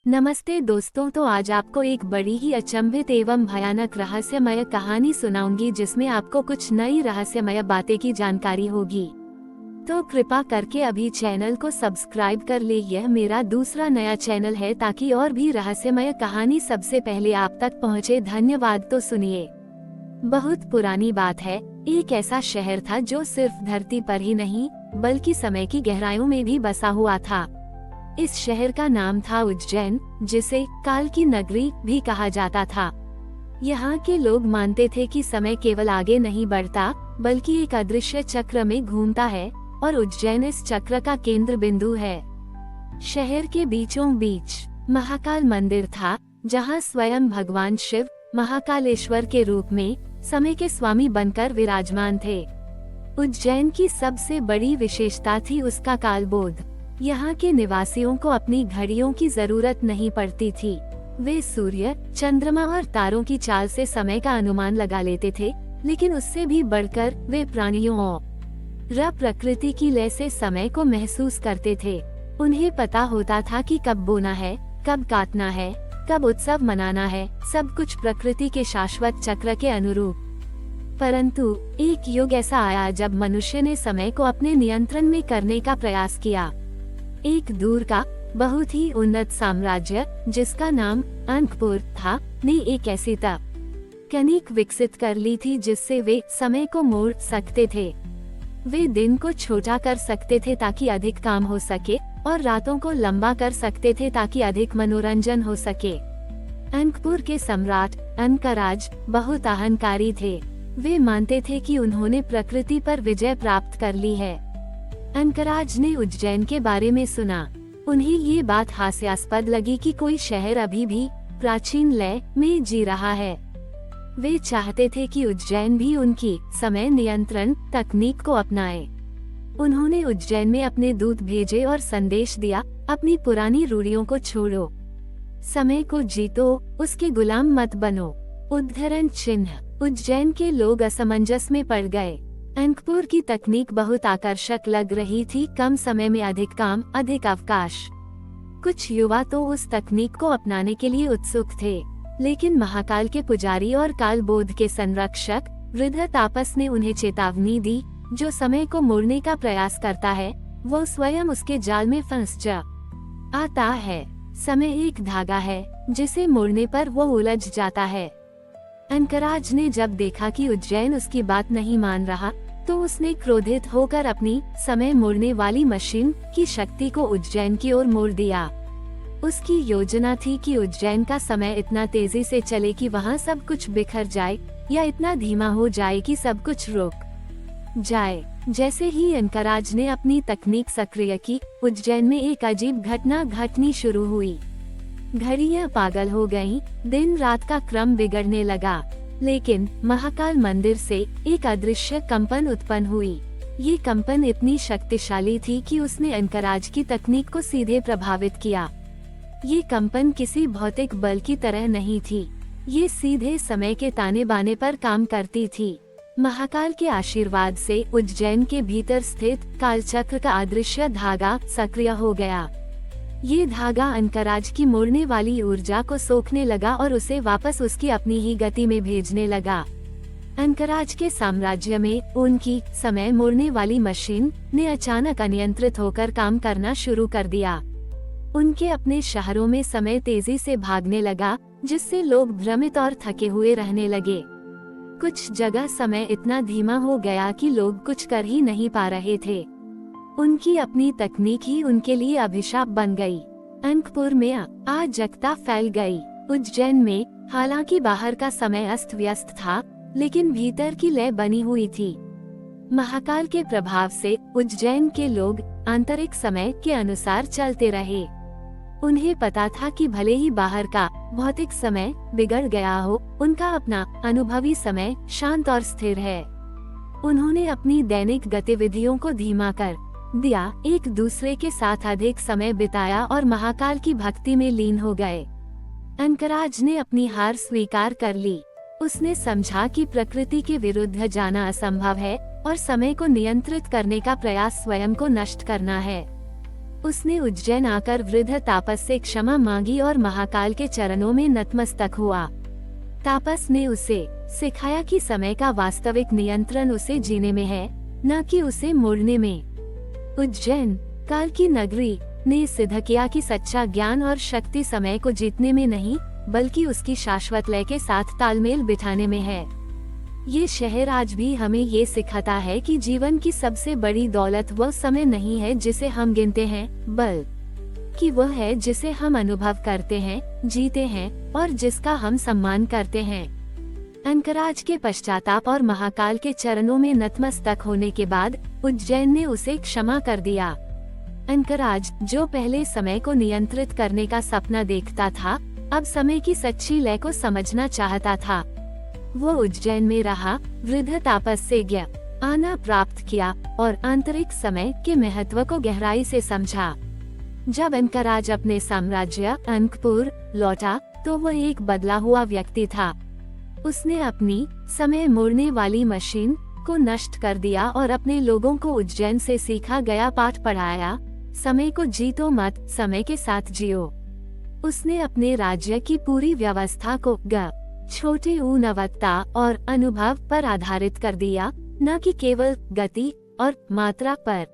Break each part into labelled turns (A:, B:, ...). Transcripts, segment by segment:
A: नमस्ते दोस्तों, तो आज आपको एक बड़ी ही अचंभित एवं भयानक रहस्यमय कहानी सुनाऊंगी जिसमें आपको कुछ नई रहस्यमय बातें की जानकारी होगी। तो कृपा करके अभी चैनल को सब्सक्राइब कर ले। यह मेरा दूसरा नया चैनल है ताकि और भी रहस्यमय कहानी सबसे पहले आप तक पहुंचे। धन्यवाद। तो सुनिए। बहुत पुरानी बात है। एक ऐसा शहर था जो सिर्फ धरती पर ही नहीं बल्कि समय की गहराइयों में भी बसा हुआ था। इस शहर का नाम था उज्जैन, जिसे काल की नगरी भी कहा जाता था। यहाँ के लोग मानते थे कि समय केवल आगे नहीं बढ़ता बल्कि एक अदृश्य चक्र में घूमता है और उज्जैन इस चक्र का केंद्र बिंदु है। शहर के बीचों बीच महाकाल मंदिर था, जहाँ स्वयं भगवान शिव महाकालेश्वर के रूप में समय के स्वामी बनकर विराजमान थे। उज्जैन की सबसे बड़ी विशेषता थी उसका कालबोध। यहाँ के निवासियों को अपनी घड़ियों की जरूरत नहीं पड़ती थी। वे सूर्य, चंद्रमा और तारों की चाल से समय का अनुमान लगा लेते थे, लेकिन उससे भी बढ़कर वे प्राणियों और प्रकृति की लय से समय को महसूस करते थे। उन्हें पता होता था कि कब बोना है, कब काटना है, कब उत्सव मनाना है, सब कुछ प्रकृति के शाश्वत चक्र के अनुरूप। परंतु एक युग ऐसा आया जब मनुष्य ने समय को अपने नियंत्रण में करने का प्रयास किया। एक दूर का बहुत ही उन्नत साम्राज्य, जिसका नाम अंकपुर था, ने एक ऐसी तकनीक विकसित कर ली थी जिससे वे समय को मोड़ सकते थे। वे दिन को छोटा कर सकते थे ताकि अधिक काम हो सके और रातों को लंबा कर सकते थे ताकि अधिक मनोरंजन हो सके। अंकपुर के सम्राट अंकराज बहुत अहंकारी थे। वे मानते थे कि उन्होंने प्रकृति पर विजय प्राप्त कर ली है। अंकराज ने उज्जैन के बारे में सुना। उन्हें ये बात हास्यास्पद लगी कि कोई शहर अभी भी प्राचीन लय में जी रहा है। वे चाहते थे कि उज्जैन भी उनकी समय नियंत्रण तकनीक को अपनाए। उन्होंने उज्जैन में अपने दूत भेजे और संदेश दिया, अपनी पुरानी रूढ़ियों को छोड़ो, समय को जीतो, उसके गुलाम मत बनो। उद्धरण चिन्ह। उज्जैन के लोग असमंजस में पड़ गए। अंकपुर की तकनीक बहुत आकर्षक लग रही थी, कम समय में अधिक काम, अधिक अवकाश। कुछ युवा तो उस तकनीक को अपनाने के लिए उत्सुक थे, लेकिन महाकाल के पुजारी और कालबोध के संरक्षक वृद्ध तापस ने उन्हें चेतावनी दी, जो समय को मोड़ने का प्रयास करता है वो स्वयं उसके जाल में फंस आता है। समय एक धागा है जिसे मोड़ने पर वो उलझ जाता है। अंकराज ने जब देखा कि उज्जैन उसकी बात नहीं मान रहा, तो उसने क्रोधित होकर अपनी समय मोड़ने वाली मशीन की शक्ति को उज्जैन की ओर मोड़ दिया। उसकी योजना थी कि उज्जैन का समय इतना तेजी से चले कि वहाँ सब कुछ बिखर जाए या इतना धीमा हो जाए कि सब कुछ रुक जाए। जैसे ही अंकराज ने अपनी तकनीक सक्रिय की, उज्जैन में एक अजीब घटना घटनी शुरू हुई। घड़ियां पागल हो गईं, दिन रात का क्रम बिगड़ने लगा। लेकिन महाकाल मंदिर से एक अदृश्य कंपन उत्पन्न हुई। ये कंपन इतनी शक्तिशाली थी कि उसने अंकराज की तकनीक को सीधे प्रभावित किया। ये कंपन किसी भौतिक बल की तरह नहीं थी, ये सीधे समय के ताने बाने पर काम करती थी। महाकाल के आशीर्वाद से उज्जैन के भीतर स्थित कालचक्र का अदृश्य धागा सक्रिय हो गया। ये धागा अंकराज की मोड़ने वाली ऊर्जा को सोखने लगा और उसे वापस उसकी अपनी ही गति में भेजने लगा। अंकराज के साम्राज्य में उनकी समय मोड़ने वाली मशीन ने अचानक अनियंत्रित होकर काम करना शुरू कर दिया। उनके अपने शहरों में समय तेजी से भागने लगा, जिससे लोग भ्रमित और थके हुए रहने लगे। कुछ जगह समय इतना धीमा हो गया कि लोग कुछ कर ही नहीं पा रहे थे। उनकी अपनी तकनीक ही उनके लिए अभिशाप बन गई। अंकपुर में अराजकता फैल गई। उज्जैन में हालांकि बाहर का समय अस्त व्यस्त था, लेकिन भीतर की लय बनी हुई थी। महाकाल के प्रभाव से उज्जैन के लोग आंतरिक समय के अनुसार चलते रहे। उन्हें पता था कि भले ही बाहर का भौतिक समय बिगड़ गया हो, उनका अपना अनुभवी समय शांत और स्थिर है। उन्होंने अपनी दैनिक गतिविधियों को धीमा कर दिया, एक दूसरे के साथ अधिक समय बिताया और महाकाल की भक्ति में लीन हो गए। अंकराज ने अपनी हार स्वीकार कर ली। उसने समझा कि प्रकृति के विरुद्ध जाना असंभव है और समय को नियंत्रित करने का प्रयास स्वयं को नष्ट करना है। उसने उज्जैन आकर वृद्ध तापस से क्षमा मांगी और महाकाल के चरणों में नतमस्तक हुआ। तापस ने उसे सिखाया कि समय का वास्तविक नियंत्रण उसे जीने में है, न कि उसे मोड़ने में। उज्जैन, काल की नगरी, ने सिद्ध किया कि सच्चा ज्ञान और शक्ति समय को जीतने में नहीं, बल्कि उसकी शाश्वत लय के साथ तालमेल बिठाने में है। ये शहर आज भी हमें ये सिखाता है कि जीवन की सबसे बड़ी दौलत वह समय नहीं है जिसे हम गिनते हैं, बल्कि वह है जिसे हम अनुभव करते हैं, जीते हैं और जिसका हम सम्मान करते हैं। अंकराज के पश्चाताप और महाकाल के चरणों में नतमस्तक होने के बाद उज्जैन ने उसे क्षमा कर दिया। अंकराज, जो पहले समय को नियंत्रित करने का सपना देखता था, अब समय की सच्ची लय को समझना चाहता था। वो उज्जैन में रहा, वृद्ध तापस से ज्ञान प्राप्त किया और आंतरिक समय के महत्व को गहराई से समझा। जब अंकराज अपने साम्राज्य अंकपुर लौटा, तो वह एक बदला हुआ व्यक्ति था। उसने अपनी समय मोड़ने वाली मशीन को नष्ट कर दिया और अपने लोगों को उज्जैन से सीखा गया पाठ पढ़ाया, समय को जीतो मत, समय के साथ जियो। उसने अपने राज्य की पूरी व्यवस्था को छोटे गुणवत्ता और अनुभव पर आधारित कर दिया, न कि केवल गति और मात्रा पर।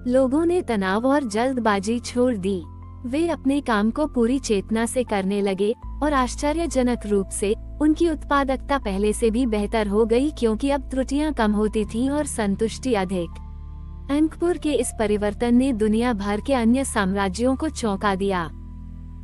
A: लोगों ने तनाव और जल्दबाजी छोड़ दी। वे अपने काम को पूरी चेतना से करने लगे और आश्चर्यजनक रूप से उनकी उत्पादकता पहले से भी बेहतर हो गई, क्योंकि अब त्रुटियां कम होती थीं और संतुष्टि अधिक। अंकपुर के इस परिवर्तन ने दुनिया भर के अन्य साम्राज्यों को चौंका दिया।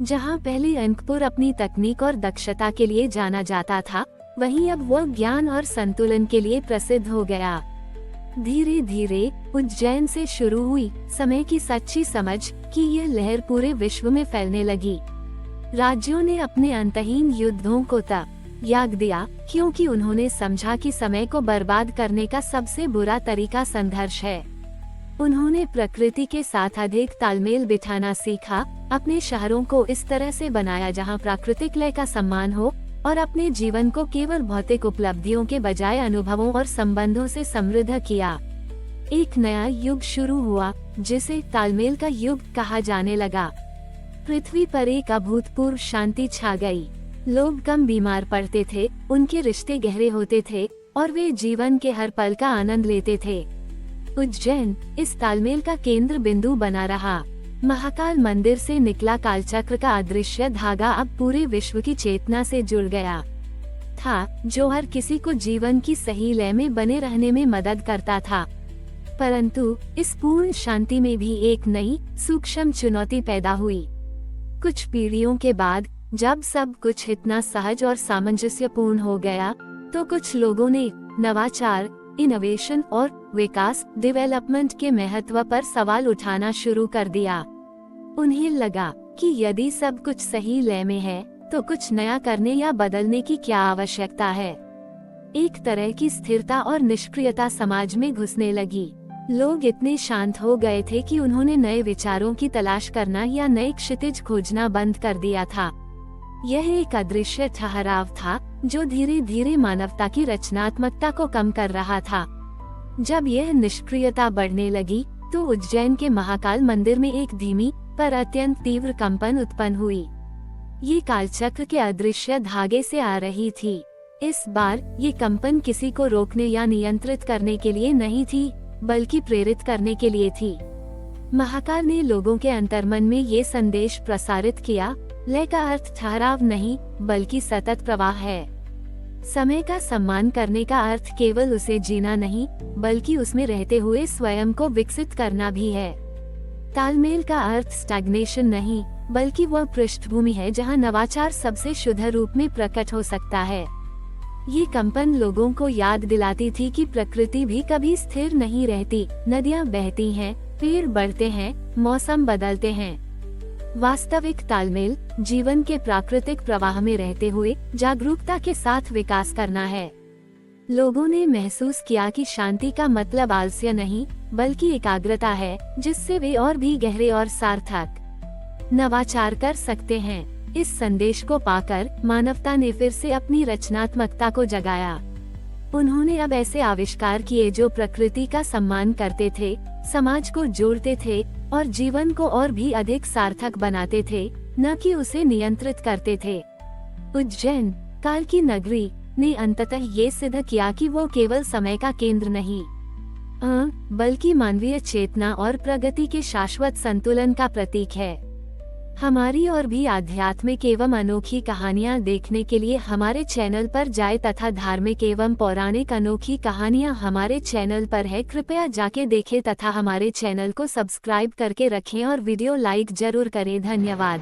A: जहां पहले अंकपुर अपनी तकनीक और दक्षता के लिए जाना जाता था, वहीं अब वह ज्ञान और संतुलन के लिए प्रसिद्ध हो गया। धीरे धीरे उज्जैन से शुरू हुई समय की सच्ची समझ की यह लहर पूरे विश्व में फैलने लगी। राज्यों ने अपने अंतहीन युद्धों को त्याग दिया, क्योंकि उन्होंने समझा कि समय को बर्बाद करने का सबसे बुरा तरीका संघर्ष है। उन्होंने प्रकृति के साथ अधिक तालमेल बिठाना सीखा, अपने शहरों को इस तरह से बनाया जहां प्राकृतिक लय का सम्मान हो, और अपने जीवन को केवल भौतिक उपलब्धियों के बजाय अनुभवों और संबंधों से समृद्ध किया। एक नया युग शुरू हुआ, जिसे तालमेल का युग कहा जाने लगा। पृथ्वी पर एक अभूतपूर्व शांति छा गई। लोग कम बीमार पड़ते थे, उनके रिश्ते गहरे होते थे और वे जीवन के हर पल का आनंद लेते थे। उज्जैन इस तालमेल का केंद्र बिंदु बना रहा। महाकाल मंदिर से निकला कालचक्र का अदृश्य धागा अब पूरे विश्व की चेतना से जुड़ गया था, जो हर किसी को जीवन की सही लय में बने रहने में मदद करता था। परंतु इस पूर्ण शांति में भी एक नई सूक्ष्म चुनौती पैदा हुई। कुछ पीढ़ियों के बाद, जब सब कुछ इतना सहज और सामंजस्यपूर्ण हो गया, तो कुछ लोगों ने नवाचार, इनोवेशन और विकास, डेवलपमेंट के महत्व पर सवाल उठाना शुरू कर दिया। उन्हें लगा कि यदि सब कुछ सही लय में है, तो कुछ नया करने या बदलने की क्या आवश्यकता है। एक तरह की स्थिरता और निष्क्रियता समाज में घुसने लगी। लोग इतने शांत हो गए थे कि उन्होंने नए विचारों की तलाश करना या नए क्षितिज खोजना बंद कर दिया था। यह एक अदृश्य ठहराव था, जो धीरे धीरे मानवता की रचनात्मकता को कम कर रहा था। जब यह निष्क्रियता बढ़ने लगी, तो उज्जैन के महाकाल मंदिर में एक धीमी पर अत्यंत तीव्र कंपन उत्पन्न हुई। ये कालचक्र के अदृश्य धागे से आ रही थी। इस बार ये कंपन किसी को रोकने या नियंत्रित करने के लिए नहीं थी, बल्कि प्रेरित करने के लिए थी। महाकाल ने लोगों के अंतर्मन में ये संदेश प्रसारित किया, लय का अर्थ ठहराव नहीं, बल्कि सतत प्रवाह है। समय का सम्मान करने का अर्थ केवल उसे जीना नहीं, बल्कि उसमें रहते हुए स्वयं को विकसित करना भी है। तालमेल का अर्थ स्टैग्नेशन नहीं, बल्कि वह पृष्ठभूमि है जहां नवाचार सबसे शुद्ध रूप में प्रकट हो सकता है। ये कंपन लोगों को याद दिलाती थी कि प्रकृति भी कभी स्थिर नहीं रहती। नदियां बहती हैं, पेड़ बढ़ते हैं, मौसम बदलते हैं। वास्तविक तालमेल जीवन के प्राकृतिक प्रवाह में रहते हुए जागरूकता के साथ विकास करना है। लोगों ने महसूस किया कि शांति का मतलब आलस्य नहीं, बल्कि एकाग्रता है, जिससे वे और भी गहरे और सार्थक नवाचार कर सकते हैं। इस संदेश को पाकर मानवता ने फिर से अपनी रचनात्मकता को जगाया। उन्होंने अब ऐसे आविष्कार किए जो प्रकृति का सम्मान करते थे, समाज को जोड़ते थे और जीवन को और भी अधिक सार्थक बनाते थे, न कि उसे नियंत्रित करते थे। उज्जैन, काल की नगरी, ने अंततः ये सिद्ध किया कि वो केवल समय का केंद्र नहीं, बल्कि मानवीय चेतना और प्रगति के शाश्वत संतुलन का प्रतीक है। हमारी और भी आध्यात्मिक एवं अनोखी कहानियाँ देखने के लिए हमारे चैनल पर जाएं तथा धार्मिक एवं पौराणिक अनोखी कहानियाँ हमारे चैनल पर है, कृपया जाके देखें तथा हमारे चैनल को सब्सक्राइब करके रखें और वीडियो लाइक जरूर करें। धन्यवाद।